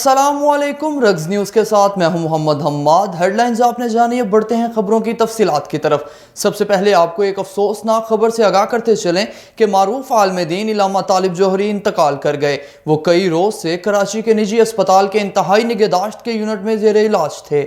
अस्सलामुअलैकुम। Rugs news के साथ मैं हूं मोहम्मद हम्माद। हेडलाइंस आपने जानी है, बढ़ते हैं खबरों की तफसीलात की तरफ। सबसे पहले आपको एक अफसोसनाक खबर से आगाह करते चलें कि मारूफ आलिम दीन इलामा तालिब जौहरी इंतकाल कर गए। वो कई रोज से कराची के निजी अस्पताल के इंतहाई निगहदाश्त के यूनिट में जेर इलाज थे।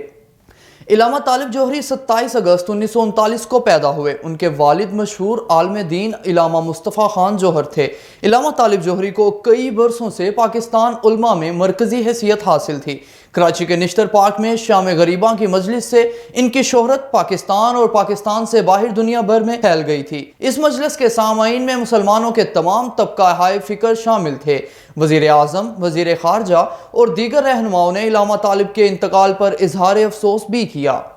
इलामा तालिब जौहरी 27 अगस्त 1939 को पैदा हुए। उनके वालिद मशहूर आलिम दीन इलामा मुस्तफ़ा खान जौहर थे। इलामा तालिब जौहरी को कई बरसों से पाकिस्तान उलमा में मरकजी हैसियत हासिल थी। कराची के निश्तर पार्क में शाम गरीबा की मजलिस से इनकी शोहरत पाकिस्तान और पाकिस्तान से बाहर दुनिया भर में फैल गई थी। इस मजलिस के सामाईन में मुसलमानों के तमाम तबका हाय फिक्र शामिल थे। वजीर आज़म, वजीर खारजा और दीगर रहनुमाओं ने इलामा तालिब के इंतकाल पर इजहार अफसोस भी किया।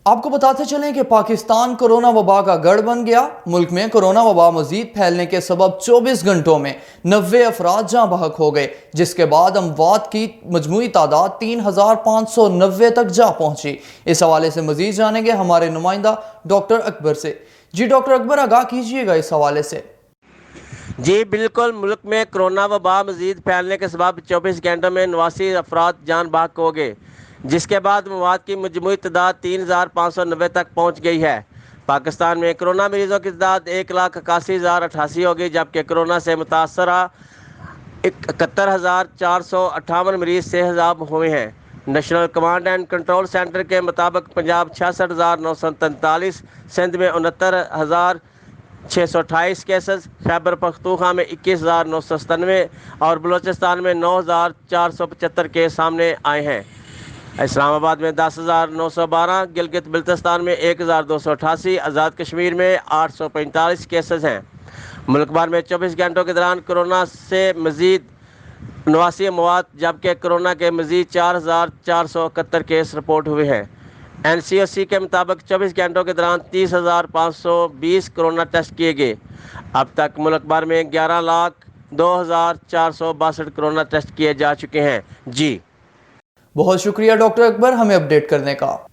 आपको बताते चलें कि पाकिस्तान कोरोना वबा का गढ़ बन गया। मुल्क में कोरोना वबा मजीद फैलने के सबब 24 घंटों में 90 अफराद जाँ बहक हो गए, जिसके बाद अमवात की मजमूई तादाद 3590 तक जा पहुंची। इस हवाले से मजीद जानेंगे हमारे नुमाइंदा डॉक्टर अकबर से। जी डॉक्टर अकबर, आगाह कीजिएगा इस हवाले से। जी बिल्कुल, मुल्क में कोरोना वबा मजीद फैलने के सबब 24 घंटों में 89 अफराद जान बहक हो गए, जिसके बाद मवात की मजमूई तादाद 3590 तक पहुँच गई है। पाकिस्तान में कोरोना मरीजों की तादाद 1,81,088 हो गई, जबकि कोरोना से मुतासरा 71,458 मरीज सेहतयाब हुए हैं। National command and control centre के मुताबिक पंजाब 66,943, सिंध में 69,628 केसेस, खैबर पख्तूनख्वा में 21,997 और बलूचिस्तान में 9,475 केस सामने आए हैं। इस्लामाबाद में 10,912, गिलगित बिल्तिस्तान में 1,288, आज़ाद कश्मीर में 845 केसेस हैं। मुल्क भर में 24 घंटों के दौरान कोरोना से मजीद 89 मौत, जबकि कोरोना के मजीद 4,471 केस रिपोर्ट हुए हैं। NCOC के मुताबिक 24 घंटों के दौरान 30,520 कोरोना टेस्ट किए गए। अब तक मुल्क भर में 11,02,462 कोरोना टेस्ट किए जा चुके हैं। जी बहुत शुक्रिया डॉक्टर अकबर हमें अपडेट करने का।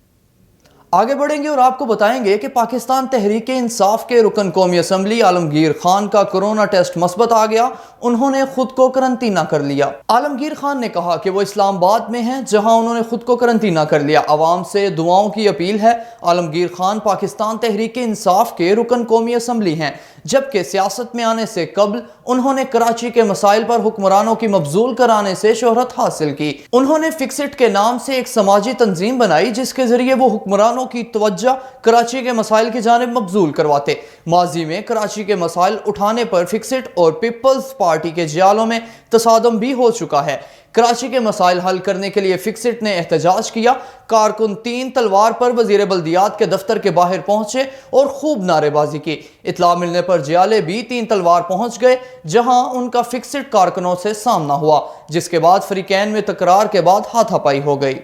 आगे बढ़ेंगे और आपको बताएंगे कि पाकिस्तान तहरीक इंसाफ के रुकन कौमी असम्बली आलमगीर खान का कोरोना टेस्ट मस्बत आ गया। उन्होंने खुद को करंटीना कर लिया। आलमगीर खान ने कहा कि वो इस्लामाबाद में हैं, जहां उन्होंने खुद को करंटीना कर लिया। आवाम से दुआओं की अपील है। आलमगीर खान पाकिस्तान तहरीक इंसाफ के रुकन कौमी असम्बली हैं, जबकि सियासत में आने से कबल उन्होंने कराची के मसाइल पर हुक्मरानों की मबजूल कराने से शोहरत हासिल की। उन्होंने फिक्सिट के नाम से एक समाजी तंजीम बनाई, जिसके जरिए वो हुक्मरानों की तवज्जो कराची के मसाइल की जानिब मबजूल करवाते। माजी में कराची के मसाइल उठाने पर फिक्सिट और पीपल्स पार्टी के जियालों में तसादम भी हो चुका है। कराची के मसाइल हल करने के लिए फिक्सिट ने एहतजाज किया। कारकुन 3 तलवार पर वजीर बल्दियात के दफ्तर के बाहर पहुंचे और खूब नारेबाजी की। इतला मिलने पर जियाले भी 3 तलवार पहुंच गए, जहां उनका फिक्सिट कारकुनों से सामना हुआ, जिसके बाद फरीकैन में तकरार के बाद हाथापाई हो गई।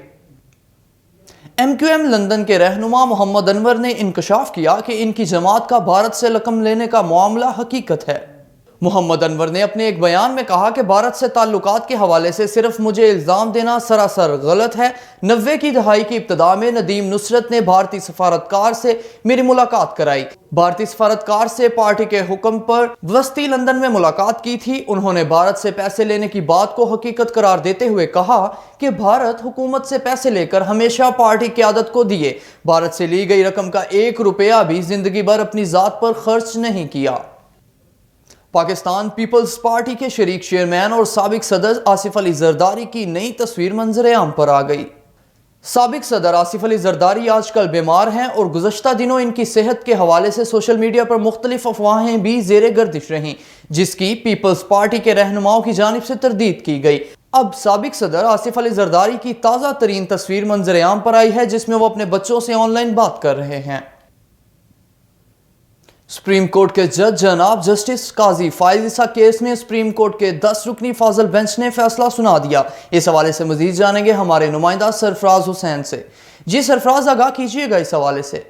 MQM लंदन के रहनुमा मोहम्मद अनवर ने इंकशाफ किया कि इनकी जमात का भारत से रकम लेने का मामला हकीकत है। मोहम्मद अनवर ने अपने एक बयान में कहा कि भारत से ताल्लुकात के हवाले से सिर्फ मुझे इल्ज़ाम देना सरासर गलत है। 90 की दहाई की इब्तिदा में नदीम नुसरत ने भारतीय सफारतकार से मेरी मुलाकात कराई। भारतीय सफारतकार से पार्टी के हुक्म पर वस्ती लंदन में मुलाकात की थी। उन्होंने भारत से पैसे लेने की बात को हकीकत करार देते हुए कहा कि भारत हुकूमत से पैसे लेकर हमेशा पार्टी क़यादत को दिए। भारत से ली गई रकम का 1 रुपया भी जिंदगी भर अपनी ज़ात पर खर्च नहीं किया। पाकिस्तान पीपल्स पार्टी के शरीक चेयरमैन और साबिक सदर आसिफ अली जरदारी की नई तस्वीर मंजर आम पर आ गई। साबिक सदर आसिफ अली जरदारी आजकल बीमार हैं और गुज़श्ता दिनों इनकी सेहत के हवाले से सोशल मीडिया पर मुख्तलिफ अफवाहें भी ज़ेरे गर्दिश रहीं, जिसकी पीपल्स पार्टी के रहनुमाओं की जानिब से तरदीद की गई। अब साबिक सदर आसिफ अली जरदारी की ताज़ा तरीन तस्वीर मंजर आम पर आई है, जिसमें वो अपने बच्चों से ऑनलाइन बात कर रहे हैं। सुप्रीम कोर्ट के जज जनाब जस्टिस काजी फाइज ईसा केस में सुप्रीम कोर्ट के 10 रुकनी फाजल बेंच ने फैसला सुना दिया। इस हवाले से मजीद जानेंगे हमारे नुमाइंदा सरफराज हुसैन से। जी सरफराज, आगाह कीजिएगा इस हवाले से।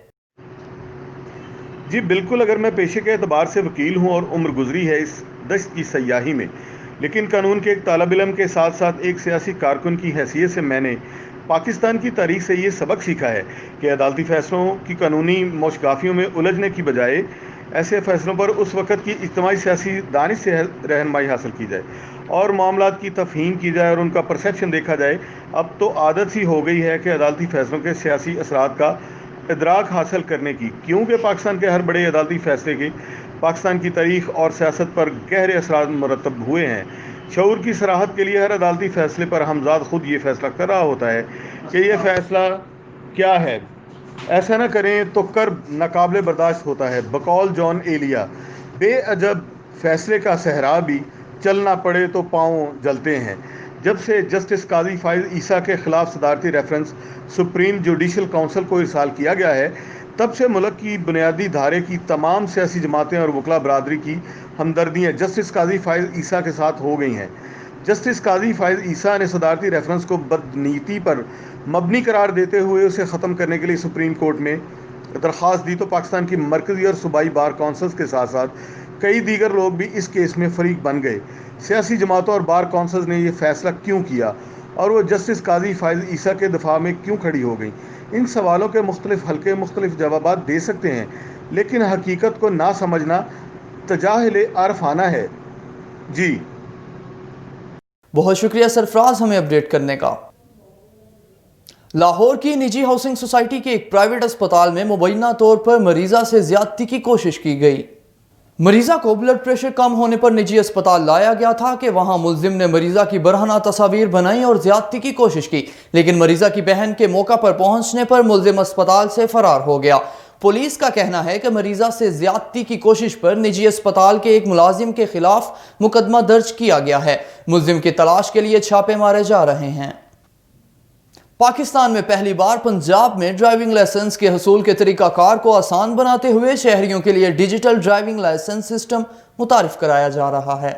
जी बिल्कुल, अगर मैं पेशे के एतबार से वकील हूँ और उम्र गुजरी है इस दश्त की सयाही में, लेकिन कानून के एक तालिब इल्म के साथ साथ एक सियासी कारकुन की हैसियत से मैंने पाकिस्तान की तारीख से ये सबक सीखा है कि अदालती फैसलों की कानूनी मौशगाफियों में उलझने की बजाय ऐसे फैसलों पर उस वक़्त की इज्तिमाई सियासी दानिश से रहनुमाई हासिल की जाए। اور معاملات کی تفہیم کی جائے اور ان کا پرسیپشن دیکھا جائے، اب تو عادت ہی ہو گئی ہے کہ عدالتی فیصلوں کے سیاسی اثرات کا ادراک حاصل کرنے کی، کیونکہ پاکستان کے ہر بڑے عدالتی فیصلے کے پاکستان کی تاریخ اور سیاست پر گہرے اثرات مرتب ہوئے ہیں۔ شعور کی صراحت کے لیے ہر عدالتی فیصلے پر ہمزاد خود یہ فیصلہ کر رہا ہوتا ہے کہ یہ فیصلہ کیا ہے۔ ایسا نہ کریں تو کرب ناقابل برداشت ہوتا ہے۔ بقول جان ایلیا، بے عجب فیصلے کا صحرا بھی چلنا پڑے تو پاؤں جلتے ہیں۔ جب سے جسٹس قاضی فائز عیسیٰ کے خلاف صدارتی ریفرنس سپریم جوڈیشل کونسل کو ارسال کیا گیا ہے، تب سے ملک کی بنیادی دھارے کی تمام سیاسی جماعتیں اور وکلا برادری کی ہمدردیاں جسٹس قاضی فائز عیسیٰ کے ساتھ ہو گئی ہیں۔ جسٹس قاضی فائز عیسیٰ نے صدارتی ریفرنس کو بدنیتی پر مبنی قرار دیتے ہوئے اسے ختم کرنے کے لیے سپریم کورٹ میں درخواست دی، تو پاکستان کی مرکزی اور صوبائی بار کونسلز کے ساتھ ساتھ کئی دیگر لوگ بھی اس کیس میں فریق بن گئے۔ سیاسی جماعتوں اور بار کونسلز نے یہ فیصلہ کیوں کیا اور وہ جسٹس قاضی فائز عیسیٰ کے دفاع میں کیوں کھڑی ہو گئیں؟ ان سوالوں کے مختلف حلقے مختلف جوابات دے سکتے ہیں، لیکن حقیقت کو نہ سمجھنا تجاہل عارفانہ ہے۔ جی بہت شکریہ سرفراز ہمیں اپڈیٹ کرنے کا۔ لاہور کی نجی ہاؤسنگ سوسائٹی کے ایک پرائیویٹ اسپتال میں مبینہ طور پر مریضہ سے زیادتی کی کوشش کی گئی۔ مریضہ کو بلڈ پریشر کم ہونے پر نجی اسپتال لایا گیا تھا کہ وہاں ملزم نے مریضہ کی برہنہ تصاویر بنائی اور زیادتی کی کوشش کی، لیکن مریضہ کی بہن کے موقع پر پہنچنے پر ملزم اسپتال سے فرار ہو گیا۔ پولیس کا کہنا ہے کہ مریضہ سے زیادتی کی کوشش پر نجی اسپتال کے ایک ملازم کے خلاف مقدمہ درج کیا گیا ہے۔ ملزم کی تلاش کے لیے چھاپے مارے جا رہے ہیں۔ پاکستان میں پہلی بار پنجاب میں ڈرائیونگ لائسنس کے حصول کے طریقہ کار کو آسان بناتے ہوئے شہریوں کے لیے ڈیجیٹل ڈرائیونگ لائسنس سسٹم متعارف کرایا جا رہا ہے۔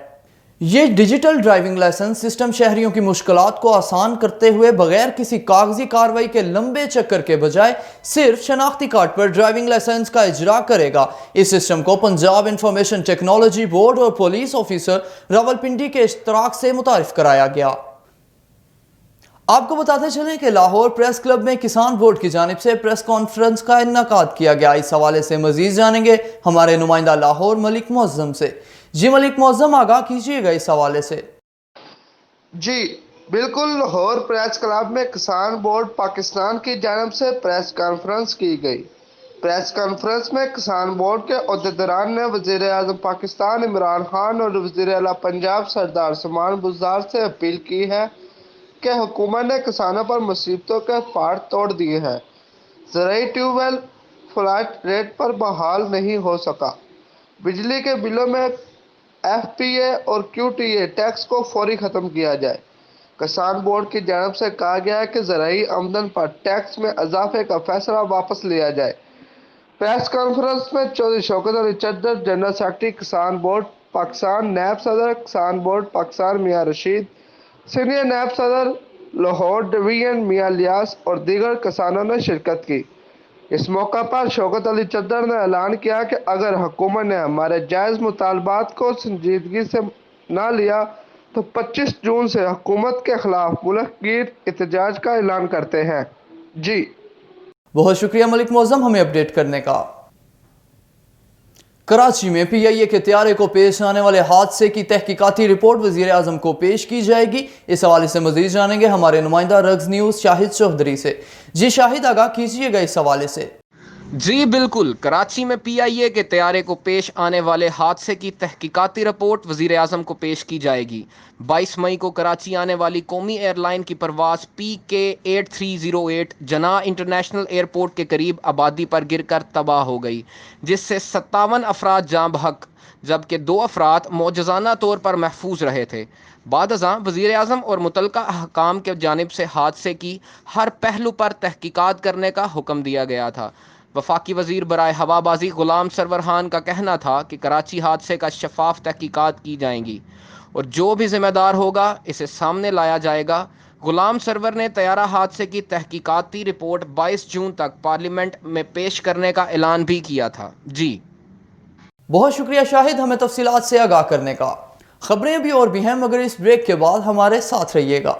یہ ڈیجیٹل ڈرائیونگ لائسنس سسٹم شہریوں کی مشکلات کو آسان کرتے ہوئے بغیر کسی کاغذی کارروائی کے لمبے چکر کے بجائے صرف شناختی کارڈ پر ڈرائیونگ لائسنس کا اجرا کرے گا۔ اس سسٹم کو پنجاب انفارمیشن ٹیکنالوجی بورڈ اور پولیس آفیسر راولپنڈی کے اشتراک سے متعارف کرایا گیا۔ آپ کو بتاتے چلیں کہ لاہور پریس کلب میں کسان بورڈ کی جانب سے پریس کانفرنس کا انعقاد کیا گیا۔ اس حوالے سے مزید جانیں گے ہمارے نمائندہ لاہور ملک معظم سے۔ جی ملک معظم، آگاہ کیجیے گا اس حوالے سے۔ جی بالکل، لاہور پریس کلب میں کسان بورڈ پاکستان کی جانب سے پریس کانفرنس کی گئی۔ پریس کانفرنس میں کسان بورڈ کے عہدیداران نے وزیر اعظم پاکستان عمران خان اور وزیر اعلیٰ پنجاب سردار سلمان بزدار سے اپیل کی ہے کہ حکومت نے کسانوں پر مصیبتوں کے پہاڑ توڑ دیے ہیں۔ زرعی ٹیوب ویل فلیٹ ریٹ پر بحال نہیں ہو سکا۔ بجلی کے بلوں میں ایف پی اے اور کیو ٹی اے ٹیکس کو فوری ختم کیا جائے۔ کسان بورڈ کی جانب سے کہا گیا ہے کہ زرعی آمدن پر ٹیکس میں اضافے کا فیصلہ واپس لیا جائے۔ پریس کانفرنس میں چودھری شوکت علی چدر، جنرل سیکرٹری کسان بورڈ پاکستان، نیب صدر کسان بورڈ پاکستان میاں رشید، سینئر نیب صدر لاہور ڈویژن میاں الیاس اور دیگر کسانوں نے شرکت کی۔ اس موقع پر شوکت علی چدر نے اعلان کیا کہ اگر حکومت نے ہمارے جائز مطالبات کو سنجیدگی سے نہ لیا تو 25 جون سے حکومت کے خلاف ملک گیر احتجاج کا اعلان کرتے ہیں۔ جی بہت شکریہ ملک معظم ہمیں اپڈیٹ کرنے کا۔ کراچی میں پی آئی اے کے طیارے کو پیش آنے والے حادثے کی تحقیقاتی رپورٹ وزیر اعظم کو پیش کی جائے گی۔ اس حوالے سے مزید جانیں گے ہمارے نمائندہ رگز نیوز شاہد چوہدری سے۔ جی شاہد، آگاہ کیجیے گا اس حوالے سے۔ جی بالکل، کراچی میں پی آئی اے کے طیارے کو پیش آنے والے حادثے کی تحقیقاتی رپورٹ وزیر اعظم کو پیش کی جائے گی۔ 22 مئی کو کراچی آنے والی قومی ایئر لائن کی پرواز PK8308 جناح انٹرنیشنل ایئرپورٹ کے قریب آبادی پر گر کر تباہ ہو گئی، جس سے 57 افراد جاں بحق جبکہ 2 افراد معجزانہ طور پر محفوظ رہے تھے۔ بعد ازاں وزیر اعظم اور متعلقہ حکام کی جانب سے حادثے کی ہر پہلو پر تحقیقات کرنے کا حکم دیا گیا تھا۔ وفاقی وزیر برائے ہوا بازی غلام سرور خان کا کہنا تھا کہ کراچی حادثے کا شفاف تحقیقات کی جائیں گی اور جو بھی ذمہ دار ہوگا اسے سامنے لایا جائے گا۔ غلام سرور نے طیارہ حادثے کی تحقیقاتی رپورٹ 22 جون تک پارلیمنٹ میں پیش کرنے کا اعلان بھی کیا تھا۔ جی بہت شکریہ شاہد ہمیں تفصیلات سے آگاہ کرنے کا۔ خبریں بھی اور بھی ہیں، مگر اس بریک کے بعد ہمارے ساتھ رہیے گا۔